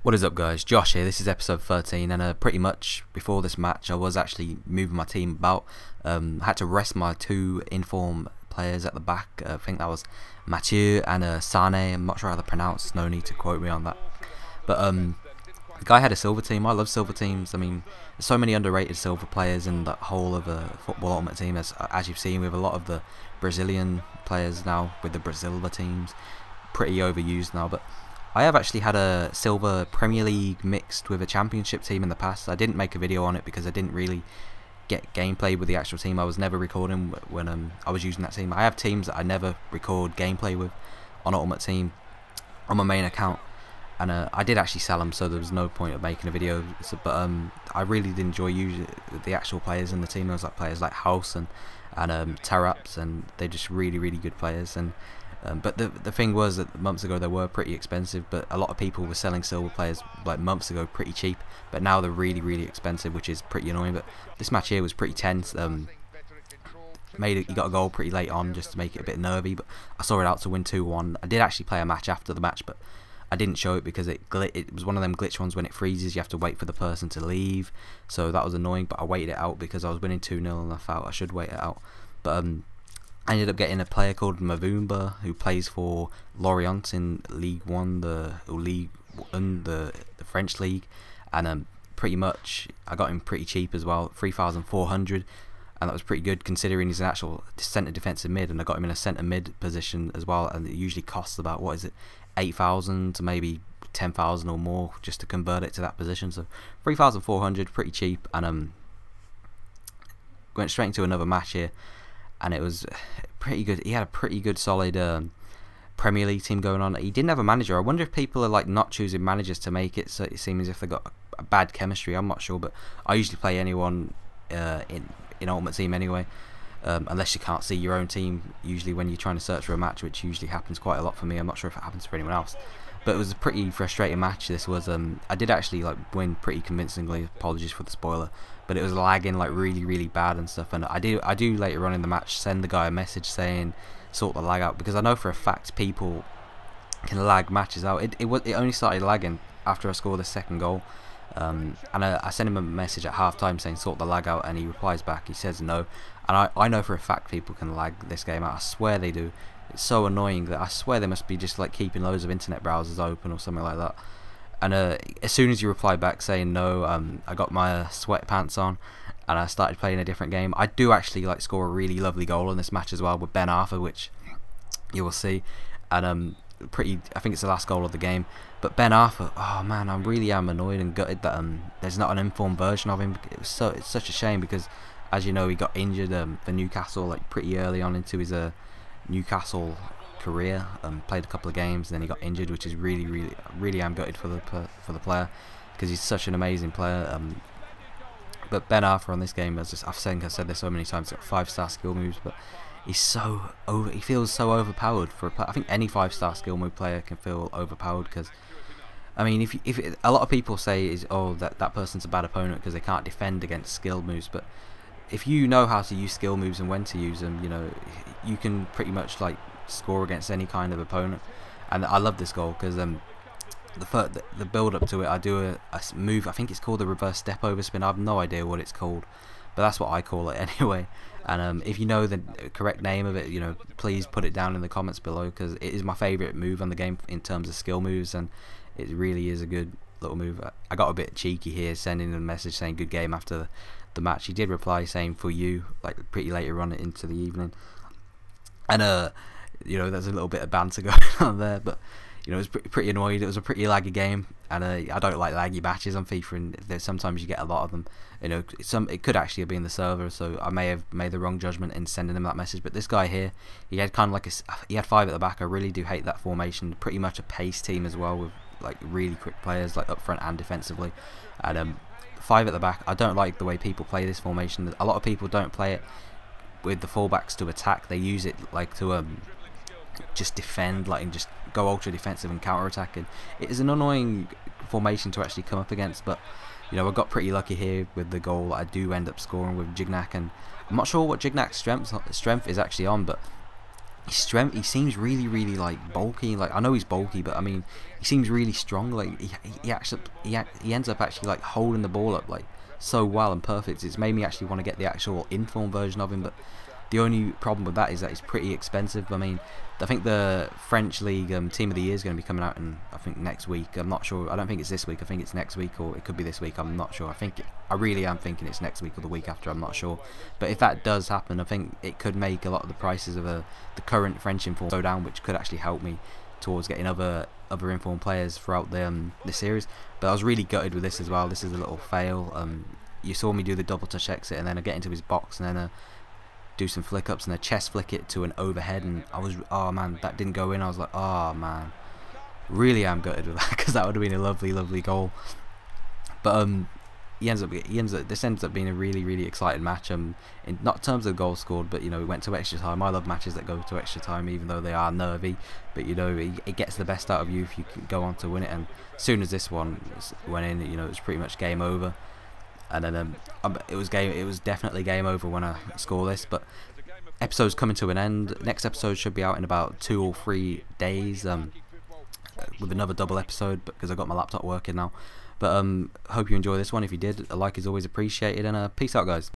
What is up, guys? Josh here. This is episode 13, and pretty much before this match I was actually moving my team about. I had to rest my two inform players at the back. I think that was Mathieu and Sane. I'm not sure how to pronounce, no need to quote me on that. But the guy had a silver team. I love silver teams. I mean, there's so many underrated silver players in the whole of a football ultimate team, as you've seen with a lot of the Brazilian players now with the Brazilva teams. Pretty overused now, but I have actually had a silver Premier League mixed with a championship team in the past. I didn't make a video on it because I didn't really get gameplay with the actual team. I was never recording when I was using that team. I have teams that I never record gameplay with on Ultimate Team on my main account, and I did actually sell them, so there was no point of making a video. But I really did enjoy using the actual players in the team. There was like players like House and Taraps, and they're just really good players. And but the thing was that months ago they were pretty expensive, but a lot of people were selling silver players like months ago pretty cheap, but now they're really expensive, which is pretty annoying. But this match here was pretty tense. He got a goal pretty late on just to make it a bit nervy, but I saw it out to win 2-1. I did actually play a match after the match, but I didn't show it because it was one of them glitch ones when it freezes. You have to wait for the person to leave, so that was annoying. But I waited it out because I was winning 2-0 and I felt I should wait it out. But I ended up getting a player called Mavumba who plays for Lorient in League One, the French league, and pretty much I got him pretty cheap as well, 3,400, and that was pretty good considering he's an actual centre defensive mid, and I got him in a centre mid position as well, and it usually costs about 8,000 to maybe 10,000 or more just to convert it to that position. So 3,400, pretty cheap, and went straight into another match here. And it was pretty good. He had a pretty good solid Premier League team going on. He didn't have a manager. I wonder if people are like not choosing managers to make it so it seems as if they got a bad chemistry. I'm not sure, but I usually play anyone in Ultimate Team anyway, unless you can't see your own team usually when you're trying to search for a match, which usually happens quite a lot for me. I'm not sure if it happens for anyone else, but it was a pretty frustrating match. This was I did actually like win pretty convincingly. Apologies for the spoiler, but it was lagging like really bad and stuff. And I do later on in the match send the guy a message saying sort the lag out, because I know for a fact people can lag matches out. It only started lagging after I scored the second goal, and I sent him a message at half time saying sort the lag out, and he replies back, he says no. And I know for a fact people can lag this game out. I swear they do. It's so annoying that I swear they must be just like keeping loads of internet browsers open or something like that. And as soon as you reply back saying no, I got my sweatpants on and I started playing a different game. I do actually like score a really lovely goal in this match as well with Ben Arfa, which you will see. And I think it's the last goal of the game. But Ben Arfa, oh man, I really am annoyed and gutted that there's not an informed version of him. It's such a shame because, as you know, he got injured for Newcastle like pretty early on into his Newcastle career, played a couple of games and then he got injured, which is really am gutted for the player because he's such an amazing player. But Ben Arfa on this game, I've said this so many times, got 5-star skill moves, but he feels so overpowered for I think any 5-star skill move player can feel overpowered, because I mean if a lot of people say that person's a bad opponent because they can't defend against skill moves, but if you know how to use skill moves and when to use them, you know, you can pretty much like score against any kind of opponent. And I love this goal because the build up to it, I do a move, I think it's called the reverse step over spin. I have no idea what it's called, but that's what I call it anyway. And if you know the correct name of it, you know, please put it down in the comments below, because it is my favourite move on the game in terms of skill moves, and it really is a good little move. I got a bit cheeky here, sending a message saying good game after the match. He did reply saying for you, like pretty later on into the evening. And you know, there's a little bit of banter going on there, but you know, it was pretty annoyed. It was a pretty laggy game, and I don't like laggy matches on FIFA, and sometimes you get a lot of them. You know, it could actually have been the server, so I may have made the wrong judgment in sending him that message. But this guy here, he had kind of like he had 5 at the back. I really do hate that formation. Pretty much a pace team as well, with like really quick players like up front and defensively. And 5 at the back. I don't like the way people play this formation. A lot of people don't play it with the fullbacks to attack. They use it like to just defend, like, and just go ultra defensive and counter attack. And it is an annoying formation to actually come up against. But you know, I got pretty lucky here with the goal I do end up scoring with Gignac, and I'm not sure what Gignac's strength is actually on, but his strength, he seems really like bulky. Like, I know he's bulky, but I mean, he seems really strong. Like, he ends up actually like holding the ball up like so well and perfect. It's made me actually want to get the actual inform version of him, but the only problem with that is that it's pretty expensive. I mean, I think the French League Team of the Year is going to be coming out in, I think, next week. I'm not sure. I don't think it's this week. I think it's next week, or it could be this week. I'm not sure. I really am thinking it's next week or the week after. I'm not sure. But if that does happen, I think it could make a lot of the prices of the current French inform go down, which could actually help me towards getting other inform players throughout the series. But I was really gutted with this as well. This is a little fail. You saw me do the double touch exit, and then I get into his box, and then do some flick ups and a chest flick it to an overhead, and I was, oh man, that didn't go in. I was like, oh man, really am gutted with that, because that would have been a lovely goal. But this ends up being a really exciting match. In not terms of goals scored, but you know, it went to extra time. I love matches that go to extra time, even though they are nervy. But you know, it gets the best out of you if you can go on to win it. And as soon as this one went in, you know, it was pretty much game over. And then it was definitely game over when I score this. But episode's coming to an end. Next episode should be out in about 2 or 3 days, with another double episode, because I got my laptop working now. But hope you enjoy this one. If you did, a like is always appreciated, and peace out, guys.